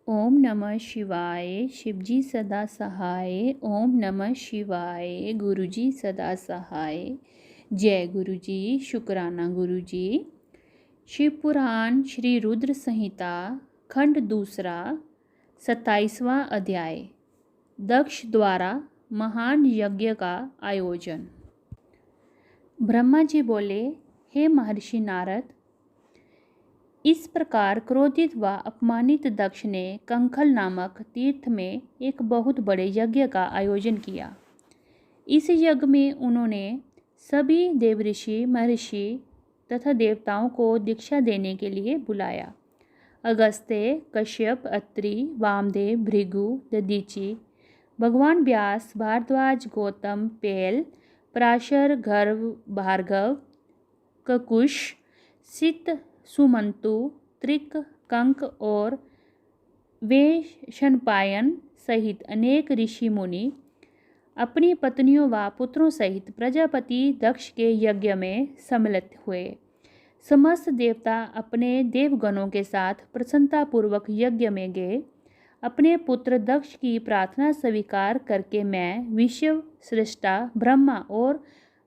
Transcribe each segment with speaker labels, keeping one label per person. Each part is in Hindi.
Speaker 1: ओम नमः शिवाय। शिवजी सदा सहाय। ओम नमः शिवाय। गुरुजी सदा सहाय। जय गुरुजी। शुक्राना गुरुजी। शिव पुराण श्री रुद्र संहिता खंड दूसरा 27वां अध्याय। दक्ष द्वारा महान यज्ञ का आयोजन। ब्रह्मा जी बोले, हे महर्षि नारद, इस प्रकार क्रोधित व अपमानित दक्ष ने कंखल नामक तीर्थ में एक बहुत बड़े यज्ञ का आयोजन किया। इस यज्ञ में उन्होंने सभी देवऋषि, महर्षि तथा देवताओं को दीक्षा देने के लिए बुलाया। अगस्त्य, कश्यप, अत्रि, वामदेव, भृगु, दधीचि, भगवान व्यास, भारद्वाज, गौतम, पेल, पराशर, गर्भ, भार्गव, ककुश, सित, सुमंतु, त्रिक, कंक और वेशनपायन सहित अनेक ऋषि मुनि अपनी पत्नियों व पुत्रों सहित प्रजापति दक्ष के यज्ञ में सम्मिलित हुए। समस्त देवता अपने देवगणों के साथ प्रसन्नतापूर्वक यज्ञ में गए। अपने पुत्र दक्ष की प्रार्थना स्वीकार करके मैं, विश्व सृष्टा ब्रह्मा और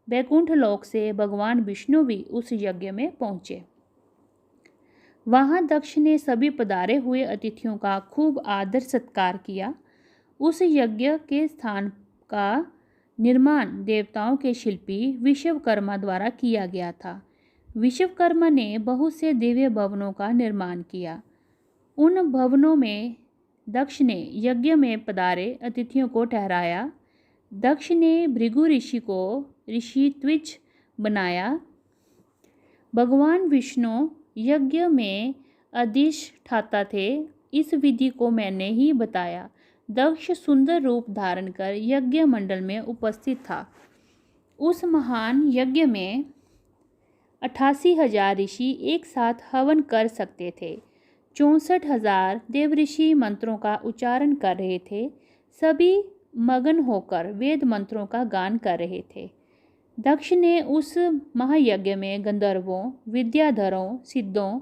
Speaker 1: वैकुंठ लोक से भगवान विष्णु भी उस यज्ञ में पहुँचे। वहाँ दक्ष ने सभी पधारे हुए अतिथियों का खूब आदर सत्कार किया। उस यज्ञ के स्थान का निर्माण देवताओं के शिल्पी विश्वकर्मा द्वारा किया गया था। विश्वकर्मा ने बहुत से दिव्य भवनों का निर्माण किया। उन भवनों में दक्ष ने यज्ञ में पधारे अतिथियों को ठहराया। दक्ष ने भृगु ऋषि को ऋषि त्विज बनाया। भगवान विष्णु यज्ञ में अधिष्ठाता थे। इस विधि को मैंने ही बताया। दक्ष सुंदर रूप धारण कर यज्ञ मंडल में उपस्थित था। उस महान यज्ञ में 88,000 ऋषि एक साथ हवन कर सकते थे। 64,000 देवऋषि मंत्रों का उच्चारण कर रहे थे। सभी मगन होकर वेद मंत्रों का गान कर रहे थे। दक्ष ने उस महायज्ञ में गंधर्वों, विद्याधरों, सिद्धों,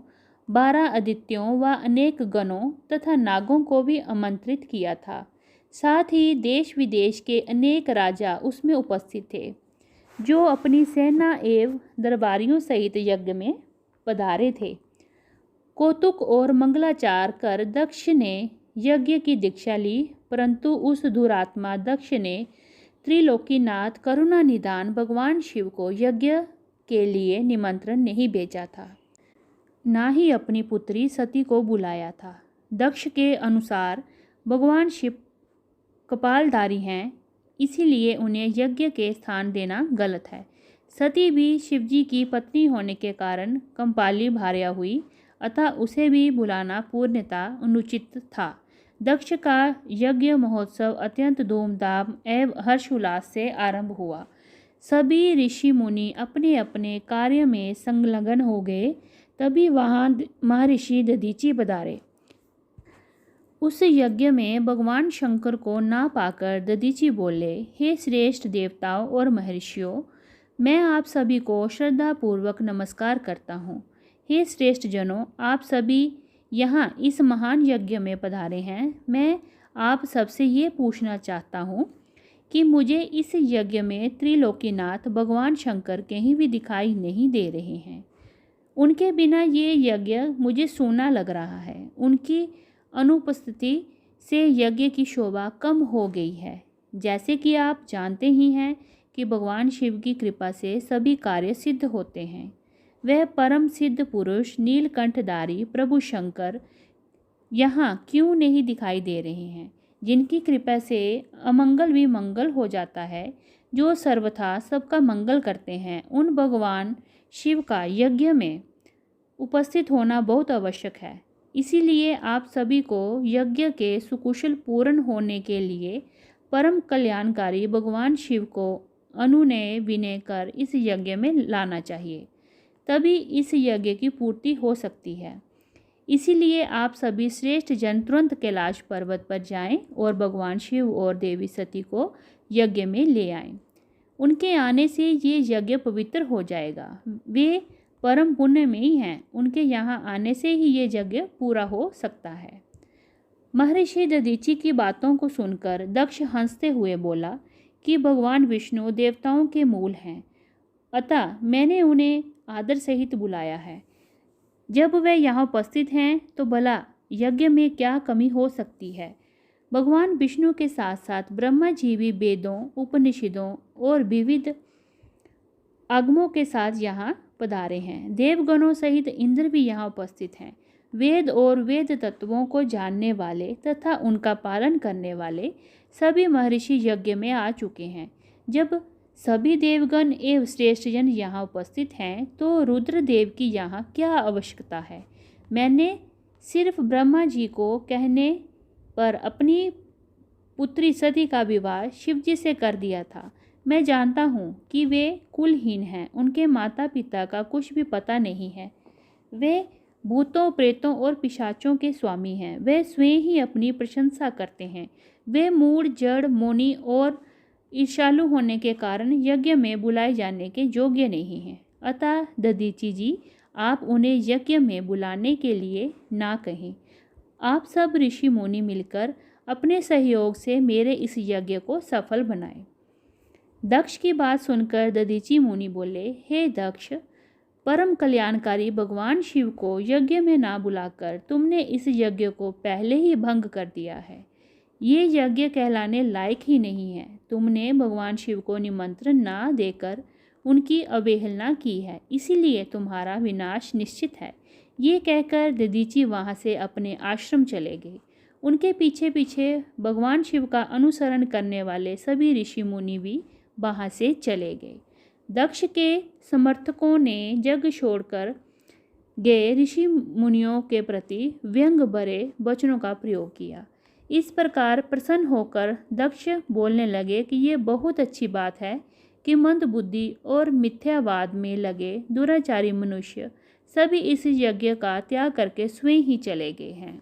Speaker 1: 12 आदित्यों व अनेक गणों तथा नागों को भी आमंत्रित किया था। साथ ही देश विदेश के अनेक राजा उसमें उपस्थित थे, जो अपनी सेना एवं दरबारियों सहित यज्ञ में पधारे थे। कौतुक और मंगलाचार कर दक्ष ने यज्ञ की दीक्षा ली, परंतु उस दुरात्मा दक्ष ने त्रिलोकीनाथ करुणा निधान भगवान शिव को यज्ञ के लिए निमंत्रण नहीं भेजा था, ना ही अपनी पुत्री सती को बुलाया था। दक्ष के अनुसार भगवान शिव कपालधारी हैं, इसीलिए उन्हें यज्ञ के स्थान देना गलत है। सती भी शिवजी की पत्नी होने के कारण कंपाली भार्या हुई, अतः उसे भी बुलाना पूर्णतः अनुचित था। दक्ष का यज्ञ महोत्सव अत्यंत धूमधाम एवं हर्षोल्लास से आरंभ हुआ। सभी ऋषि मुनि अपने अपने कार्य में संलग्न हो गए। तभी वहाँ महर्षि दधीचि पधारे। उस यज्ञ में भगवान शंकर को ना पाकर दधीचि बोले, हे श्रेष्ठ देवताओं और महर्षियों, मैं आप सभी को श्रद्धापूर्वक नमस्कार करता हूँ। हे श्रेष्ठ जनों, आप सभी यहाँ इस महान यज्ञ में पधारे हैं। मैं आप सबसे ये पूछना चाहता हूँ कि मुझे इस यज्ञ में त्रिलोकीनाथ भगवान शंकर कहीं भी दिखाई नहीं दे रहे हैं। उनके बिना ये यज्ञ मुझे सूना लग रहा है। उनकी अनुपस्थिति से यज्ञ की शोभा कम हो गई है। जैसे कि आप जानते ही हैं कि भगवान शिव की कृपा से सभी कार्य सिद्ध होते हैं। वह परम सिद्ध पुरुष नीलकंठधारी प्रभु शंकर यहाँ क्यों नहीं दिखाई दे रहे हैं, जिनकी कृपा से अमंगल भी मंगल हो जाता है, जो सर्वथा सबका मंगल करते हैं। उन भगवान शिव का यज्ञ में उपस्थित होना बहुत आवश्यक है। इसीलिए आप सभी को यज्ञ के सुकुशल पूर्ण होने के लिए परम कल्याणकारी भगवान शिव को अनुनय विनय कर इस यज्ञ में लाना चाहिए, तभी इस यज्ञ की पूर्ति हो सकती है। इसीलिए आप सभी श्रेष्ठ जन तुरंत कैलाश पर्वत पर जाएं और भगवान शिव और देवी सती को यज्ञ में ले आएं। उनके आने से ये यज्ञ पवित्र हो जाएगा। वे परम पुण्य में ही हैं। उनके यहाँ आने से ही ये यज्ञ पूरा हो सकता है। महर्षि दधीचि की बातों को सुनकर दक्ष हंसते हुए बोला कि भगवान विष्णु देवताओं के मूल हैं, अतः मैंने उन्हें आदर सहित बुलाया है। जब वे यहाँ उपस्थित हैं तो भला यज्ञ में क्या कमी हो सकती है। भगवान विष्णु के साथ साथ ब्रह्मा जी भी वेदों, उपनिषदों और विविध आगमों के साथ यहाँ पधारे हैं। देवगणों सहित इंद्र भी यहाँ उपस्थित हैं। वेद और वेद तत्वों को जानने वाले तथा उनका पालन करने वाले सभी महर्षि यज्ञ में आ चुके हैं। जब सभी देवगण एवं श्रेष्ठजन यहाँ उपस्थित हैं तो रुद्रदेव की यहाँ क्या आवश्यकता है। मैंने सिर्फ ब्रह्मा जी को कहने पर अपनी पुत्री सती का विवाह शिवजी से कर दिया था। मैं जानता हूँ कि वे कुलहीन हैं, उनके माता पिता का कुछ भी पता नहीं है। वे भूतों, प्रेतों और पिशाचों के स्वामी हैं। वे स्वयं ही अपनी प्रशंसा करते हैं। वे मूढ़, जड़, मौनी और ईर्ष्यालु होने के कारण यज्ञ में बुलाए जाने के योग्य नहीं हैं। अतः दधीचि जी, आप उन्हें यज्ञ में बुलाने के लिए ना कहें। आप सब ऋषि मुनि मिलकर अपने सहयोग से मेरे इस यज्ञ को सफल बनाएं। दक्ष की बात सुनकर दधीचि मुनि बोले, हे दक्ष, परम कल्याणकारी भगवान शिव को यज्ञ में ना बुलाकर तुमने इस यज्ञ को पहले ही भंग कर दिया है। ये यज्ञ कहलाने लायक ही नहीं है। तुमने भगवान शिव को निमंत्रण ना देकर उनकी अवहेलना की है, इसीलिए तुम्हारा विनाश निश्चित है। ये कहकर दधीचि वहाँ से अपने आश्रम चले गए। उनके पीछे पीछे भगवान शिव का अनुसरण करने वाले सभी ऋषि मुनि भी वहाँ से चले गए। दक्ष के समर्थकों ने यज्ञ छोड़कर गए ऋषि मुनियों के प्रति व्यंग भरे वचनों का प्रयोग किया। इस प्रकार प्रसन्न होकर दक्ष बोलने लगे कि ये बहुत अच्छी बात है कि मंद बुद्धि और मिथ्यावाद में लगे दुराचारी मनुष्य सभी इस यज्ञ का त्याग करके स्वयं ही चले गए हैं।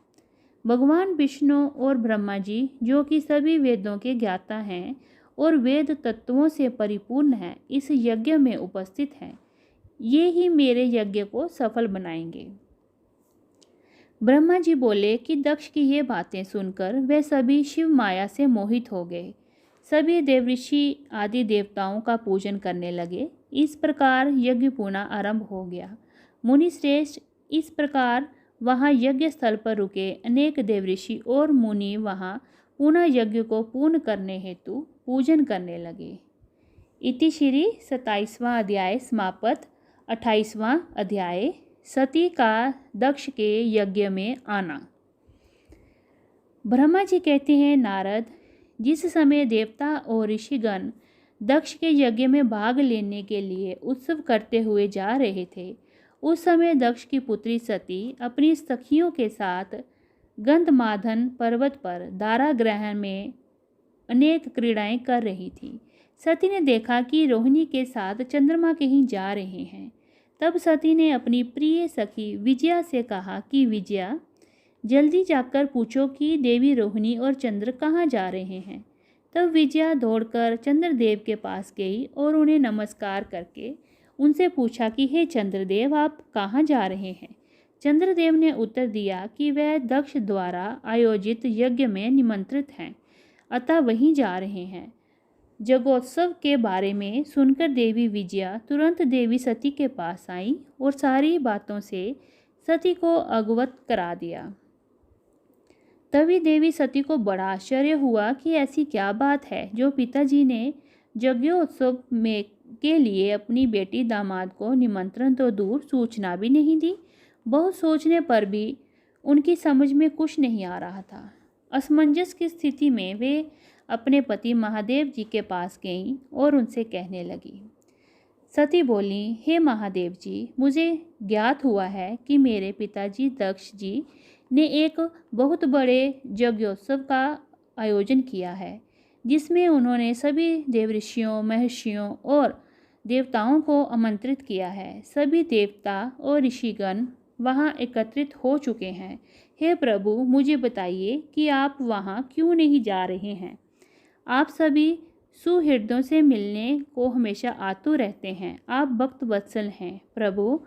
Speaker 1: भगवान विष्णु और ब्रह्मा जी, जो कि सभी वेदों के ज्ञाता हैं और वेद तत्वों से परिपूर्ण हैं, इस यज्ञ में उपस्थित हैं। ये ही मेरे यज्ञ को सफल बनाएंगे। ब्रह्मा जी बोले कि दक्ष की ये बातें सुनकर वे सभी शिव माया से मोहित हो गए। सभी देवऋषि आदि देवताओं का पूजन करने लगे। इस प्रकार यज्ञ पुनः आरंभ हो गया। मुनि श्रेष्ठ, इस प्रकार वहाँ यज्ञ स्थल पर रुके अनेक देवऋषि और मुनि वहाँ पुनः यज्ञ को पूर्ण करने हेतु पूजन करने लगे। इति श्री 27वां अध्याय समाप्त। 28वां अध्याय, सती का दक्ष के यज्ञ में आना। ब्रह्मा जी कहते हैं, नारद, जिस समय देवता और ऋषिगण दक्ष के यज्ञ में भाग लेने के लिए उत्सव करते हुए जा रहे थे, उस समय दक्ष की पुत्री सती अपनी सखियों के साथ गंधमादन पर्वत पर दारागृह में अनेक क्रीड़ाएं कर रही थी। सती ने देखा कि रोहिणी के साथ चंद्रमा कहीं जा रहे हैं। तब सती ने अपनी प्रिय सखी विजया से कहा कि विजया, जल्दी जाकर पूछो कि देवी रोहिणी और चंद्र कहाँ जा रहे हैं। तब विजया दौड़कर चंद्रदेव के पास गई और उन्हें नमस्कार करके उनसे पूछा कि हे चंद्रदेव, आप कहाँ जा रहे हैं। चंद्रदेव ने उत्तर दिया कि वह दक्ष द्वारा आयोजित यज्ञ में निमंत्रित हैं, अतः वहीं जा रहे हैं। जगोत्सव के बारे में सुनकर देवी विजया तुरंत देवी सती के पास आई और सारी बातों से सती को अवगत करा दिया। तभी देवी सती को बड़ा आश्चर्य हुआ कि ऐसी क्या बात है जो पिताजी ने यज्ञोत्सव में के लिए अपनी बेटी दामाद को निमंत्रण तो दूर सूचना भी नहीं दी। बहुत सोचने पर भी उनकी समझ में कुछ नहीं आ रहा था। असमंजस की स्थिति में वे अपने पति महादेव जी के पास गईं और उनसे कहने लगी। सती बोली, हे महादेव जी, मुझे ज्ञात हुआ है कि मेरे पिताजी दक्ष जी ने एक बहुत बड़े यज्ञोत्सव का आयोजन किया है, जिसमें उन्होंने सभी देवऋषियों, महर्षियों और देवताओं को आमंत्रित किया है। सभी देवता और ऋषिगण वहाँ एकत्रित हो चुके हैं। हे प्रभु, मुझे बताइए कि आप वहाँ क्यों नहीं जा रहे हैं। आप सभी सुहृदों से मिलने को हमेशा आतुर रहते हैं। आप भक्त वत्सल हैं। प्रभु,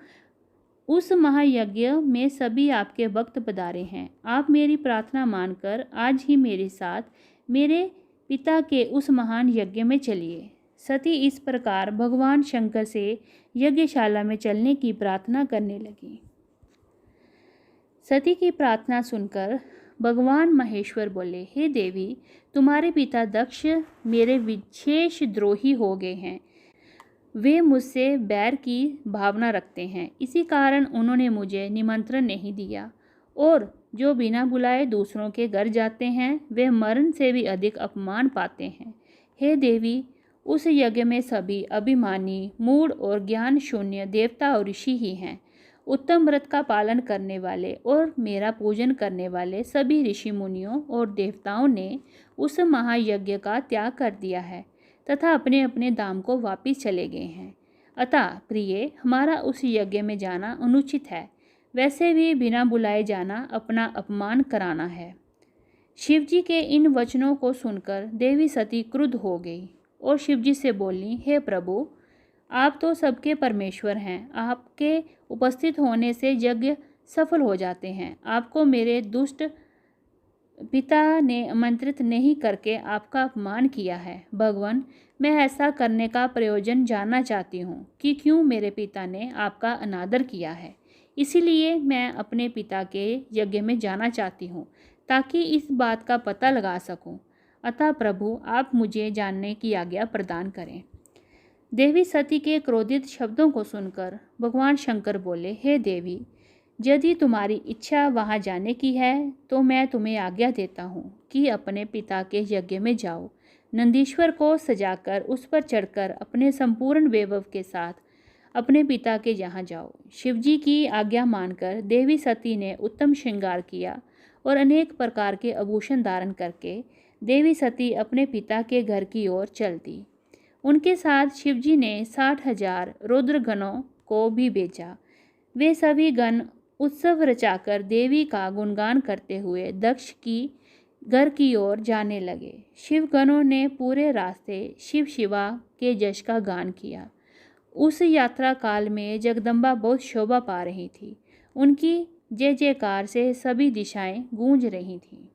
Speaker 1: उस महायज्ञ में सभी आपके भक्त पधारे हैं। आप मेरी प्रार्थना मानकर आज ही मेरे साथ मेरे पिता के उस महान यज्ञ में चलिए। सती इस प्रकार भगवान शंकर से यज्ञशाला में चलने की प्रार्थना करने लगी। सती की प्रार्थना सुनकर भगवान महेश्वर बोले, हे देवी, तुम्हारे पिता दक्ष मेरे विशेष द्रोही हो गए हैं। वे मुझसे बैर की भावना रखते हैं, इसी कारण उन्होंने मुझे निमंत्रण नहीं दिया, और जो बिना बुलाए दूसरों के घर जाते हैं वे मरण से भी अधिक अपमान पाते हैं। हे देवी, उस यज्ञ में सभी अभिमानी, मूढ़ और ज्ञान शून्य देवता और ऋषि ही हैं। उत्तम व्रत का पालन करने वाले और मेरा पूजन करने वाले सभी ऋषि मुनियों और देवताओं ने उस महायज्ञ का त्याग कर दिया है तथा अपने अपने धाम को वापिस चले गए हैं। अतः प्रिय, हमारा उस यज्ञ में जाना अनुचित है। वैसे भी बिना बुलाए जाना अपना अपमान कराना है। शिवजी के इन वचनों को सुनकर देवी सती क्रुद्ध हो गई और शिवजी से बोली, हे प्रभु, आप तो सबके परमेश्वर हैं। आपके उपस्थित होने से यज्ञ सफल हो जाते हैं। आपको मेरे दुष्ट पिता ने आमंत्रित नहीं करके आपका अपमान किया है। भगवान, मैं ऐसा करने का प्रयोजन जानना चाहती हूँ कि क्यों मेरे पिता ने आपका अनादर किया है। इसीलिए मैं अपने पिता के यज्ञ में जाना चाहती हूँ ताकि इस बात का पता लगा सकूँ। अतः प्रभु, आप मुझे जानने की आज्ञा प्रदान करें। देवी सती के क्रोधित शब्दों को सुनकर भगवान शंकर बोले, हे देवी, यदि तुम्हारी इच्छा वहाँ जाने की है तो मैं तुम्हें आज्ञा देता हूँ कि अपने पिता के यज्ञ में जाओ। नंदीश्वर को सजाकर उस पर चढ़कर अपने संपूर्ण वैभव के साथ अपने पिता के यहाँ जाओ। शिवजी की आज्ञा मानकर देवी सती ने उत्तम श्रृंगार किया और अनेक प्रकार के आभूषण धारण करके देवी सती अपने पिता के घर की ओर चल दी। उनके साथ शिवजी ने 60,000 रुद्रगणों को भी भेजा। वे सभी गण उत्सव रचाकर देवी का गुणगान करते हुए दक्ष की घर की ओर जाने लगे। शिवगणों ने पूरे रास्ते शिव शिवा के यश का गान किया। उस यात्रा काल में जगदम्बा बहुत शोभा पा रही थी। उनकी जय जयकार से सभी दिशाएं गूंज रही थीं।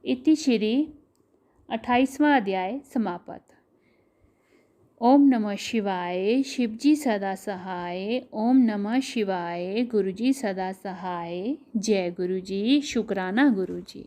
Speaker 1: इति श्री 28वां अध्याय समाप्त। ओम नमः शिवाय। शिवजी सदा सहाय। ओम नमः शिवाय। गुरुजी सदा सहाय। जय गुरुजी। शुक्राना गुरुजी।